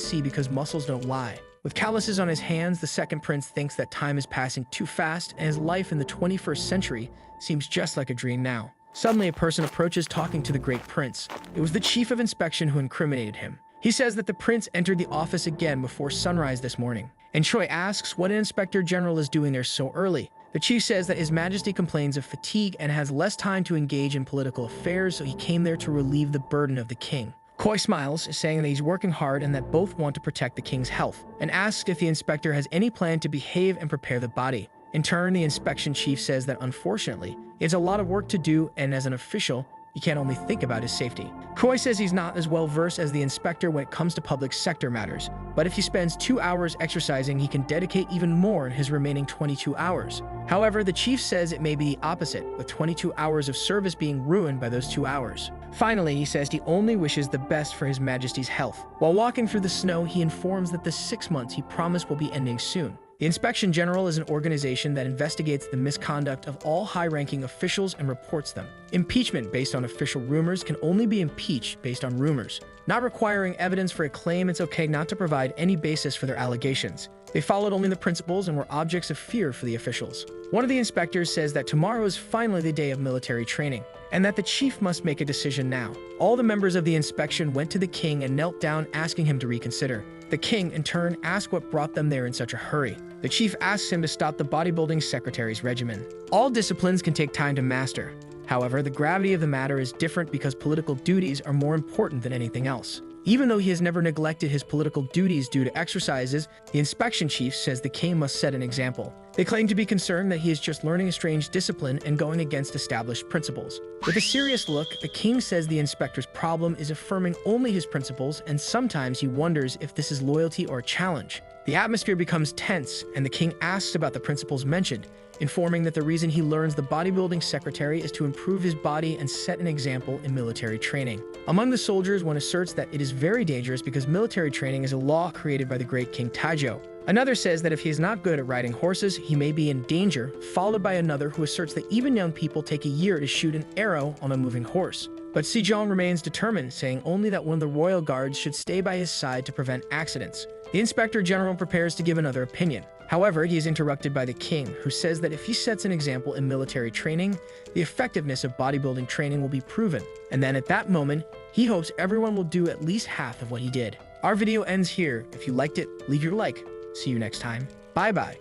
see because muscles don't lie. With calluses on his hands, the second prince thinks that time is passing too fast and his life in the 21st century seems just like a dream now. Suddenly, a person approaches talking to the great prince. It was the chief of inspection who incriminated him. He says that the prince entered the office again before sunrise this morning, and Choi asks what an inspector general is doing there so early. The chief says that His Majesty complains of fatigue and has less time to engage in political affairs, so he came there to relieve the burden of the king. Choi smiles, saying that he's working hard and that both want to protect the king's health, and asks if the inspector has any plan to behave and prepare the body. In turn, the inspection chief says that unfortunately, he has a lot of work to do, and as an official, he can't only think about his safety. Choi says he's not as well versed as the inspector when it comes to public sector matters, but if he spends 2 hours exercising, he can dedicate even more in his remaining 22 hours. However, the chief says it may be the opposite, with 22 hours of service being ruined by those 2 hours. Finally, he says he only wishes the best for His Majesty's health. While walking through the snow, he informs that the 6 months he promised will be ending soon. The Inspection General is an organization that investigates the misconduct of all high-ranking officials and reports them. Impeachment based on official rumors can only be impeached based on rumors. Not requiring evidence for a claim, it's okay not to provide any basis for their allegations. They followed only the principles and were objects of fear for the officials. One of the inspectors says that tomorrow is finally the day of military training, and that the chief must make a decision now. All the members of the inspection went to the king and knelt down asking him to reconsider. The king, in turn, asked what brought them there in such a hurry. The chief asks him to stop the bodybuilding secretary's regimen. All disciplines can take time to master. However, the gravity of the matter is different because political duties are more important than anything else. Even though he has never neglected his political duties due to exercises, the inspection chief says the king must set an example. They claim to be concerned that he is just learning a strange discipline and going against established principles. With a serious look, the king says the inspector's problem is affirming only his principles, and sometimes he wonders if this is loyalty or a challenge. The atmosphere becomes tense, and the king asks about the principles mentioned, informing that the reason he learns the bodybuilding secretary is to improve his body and set an example in military training. Among the soldiers, one asserts that it is very dangerous because military training is a law created by the great King Taejo. Another says that if he is not good at riding horses, he may be in danger, followed by another who asserts that even young people take a year to shoot an arrow on a moving horse. But Sejong remains determined, saying only that one of the royal guards should stay by his side to prevent accidents. The inspector general prepares to give another opinion. However, he is interrupted by the king, who says that if he sets an example in military training, the effectiveness of bodybuilding training will be proven. And then at that moment, he hopes everyone will do at least half of what he did. Our video ends here. If you liked it, leave your like. See you next time. Bye-bye.